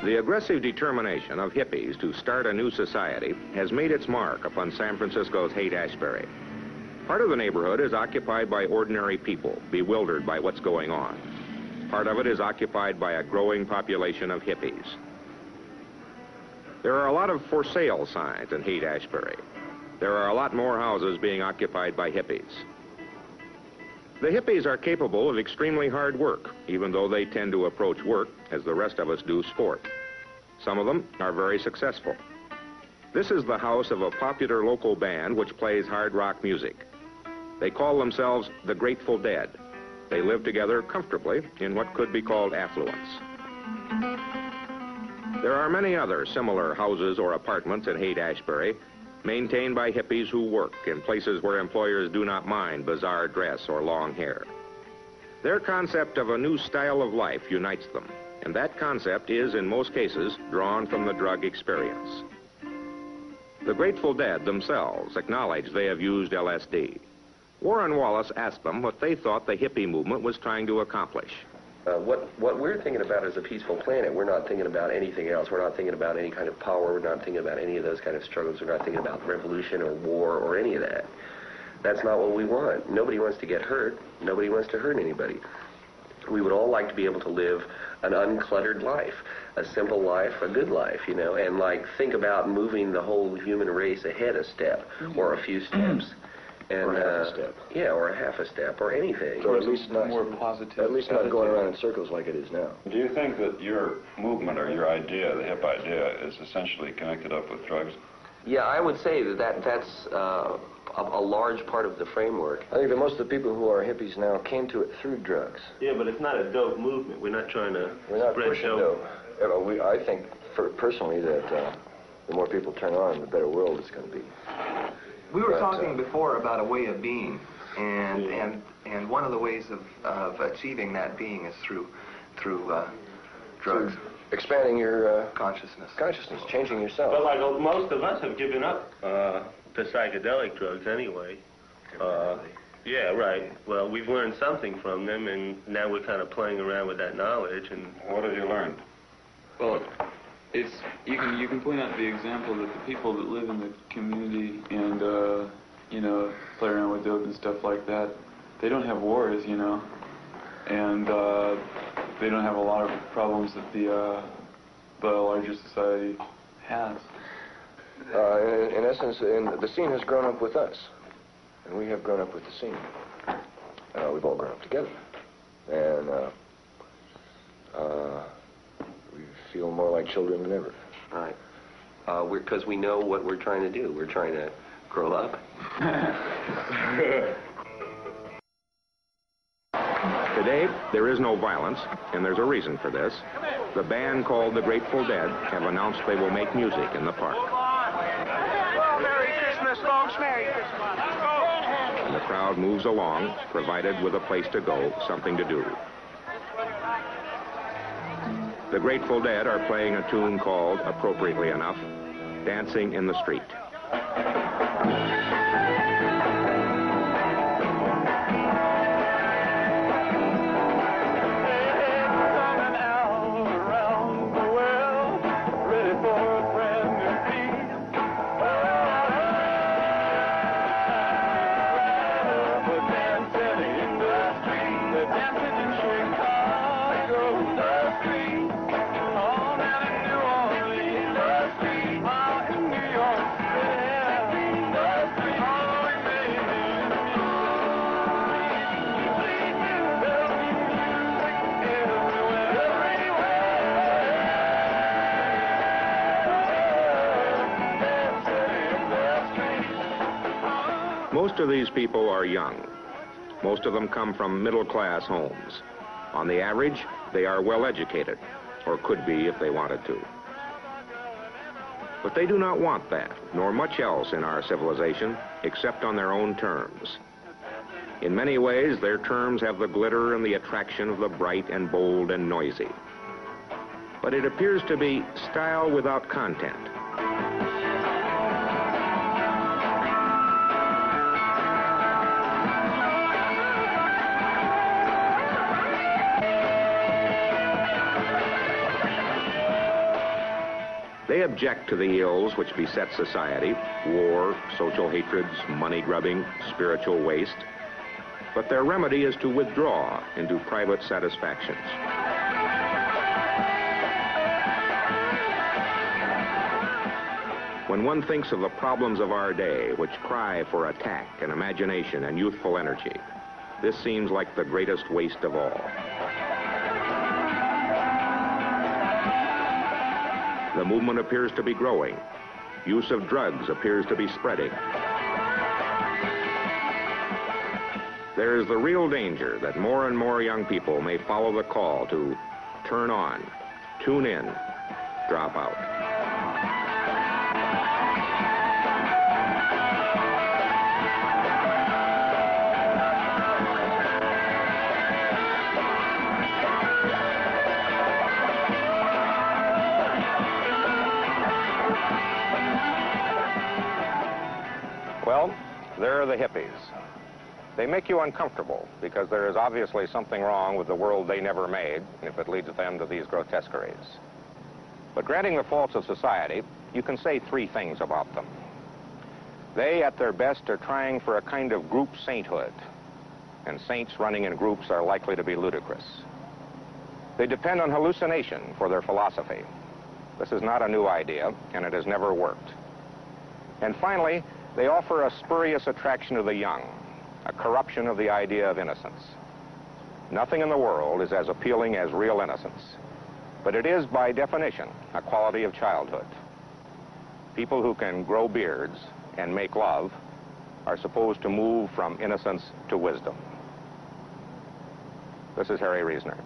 The aggressive determination of hippies to start a new society has made its mark upon San Francisco's Haight-Ashbury. Part of the neighborhood is occupied by ordinary people, bewildered by what's going on. Part of it is occupied by a growing population of hippies. There are a lot of for sale signs in Haight-Ashbury. There are a lot more houses being occupied by hippies. The hippies are capable of extremely hard work, even though they tend to approach work as the rest of us do sport. Some of them are very successful. This is the house of a popular local band which plays hard rock music. They call themselves the Grateful Dead. They live together comfortably in what could be called affluence. There are many other similar houses or apartments in Haight-Ashbury, maintained by hippies who work in places where employers do not mind bizarre dress or long hair. Their concept of a new style of life unites them, and that concept is, in most cases, drawn from the drug experience. The Grateful Dead themselves acknowledge they have used LSD. Warren Wallace asked them what they thought the hippie movement was trying to accomplish. What we're thinking about is a peaceful planet. We're not thinking about anything else. We're not thinking about any kind of power. We're not thinking about any of those kind of struggles. We're not thinking about revolution or war or any of that. That's not what we want. Nobody wants to get hurt. Nobody wants to hurt anybody. We would all like to be able to live an uncluttered life, a simple life, a good life, you know, and like think about moving the whole human race ahead a step or a few steps. And, or half a step. Yeah, or a half a step, or anything. Or at least not more positive. At least not going around in circles like it is now. Do you think that your movement or your idea, the hip idea, is essentially connected up with drugs? Yeah, I would say that's a large part of the framework. I think that most of the people who are hippies now came to it through drugs. Yeah, but it's not a dope movement. We're not trying to spread pushing dope. I think, personally, that the more people turn on, the better world it's going to be. We were talking before about a way of being, and one of the ways of achieving that being is through drugs. Expanding your consciousness, changing yourself. But like most of us have given up to psychedelic drugs anyway. Yeah, right. Well, we've learned something from them, and now we're kind of playing around with that knowledge. And what have you learned? Well, you can point out the example that the people that live in the community and you know, play around with dope and stuff like that, they don't have wars, you know, and they don't have a lot of problems that the larger society has. In essence, the scene has grown up with us, and we have grown up with the scene. We've all grown up together, and we feel more like children than ever. Right. Because we know what we're trying to do. We're trying to grow up. Today, there is no violence, and there's a reason for this. The band called the Grateful Dead have announced they will make music in the park. Merry Christmas, folks. Merry Christmas. And the crowd moves along, provided with a place to go, something to do. The Grateful Dead are playing a tune called, appropriately enough, Dancing in the Street. Most of these people are young. Most of them come from middle-class homes. On the average, they are well-educated, or could be if they wanted to. But they do not want that, nor much else in our civilization, except on their own terms. In many ways, their terms have the glitter and the attraction of the bright and bold and noisy. But it appears to be style without content. They object to the ills which beset society: war, social hatreds, money grubbing, spiritual waste. But their remedy is to withdraw into private satisfactions. When one thinks of the problems of our day, which cry for attack and imagination and youthful energy, this seems like the greatest waste of all. The movement appears to be growing. Use of drugs appears to be spreading. There is the real danger that more and more young people may follow the call to turn on, tune in, drop out. Well, there are the hippies. They make you uncomfortable because there is obviously something wrong with the world they never made if it leads them to these grotesqueries. But granting the faults of society, you can say three things about them. They, at their best, are trying for a kind of group sainthood, and saints running in groups are likely to be ludicrous. They depend on hallucination for their philosophy. This is not a new idea, and it has never worked. And finally, they offer a spurious attraction to the young, a corruption of the idea of innocence. Nothing in the world is as appealing as real innocence, but it is, by definition, a quality of childhood. People who can grow beards and make love are supposed to move from innocence to wisdom. This is Harry Reasoner.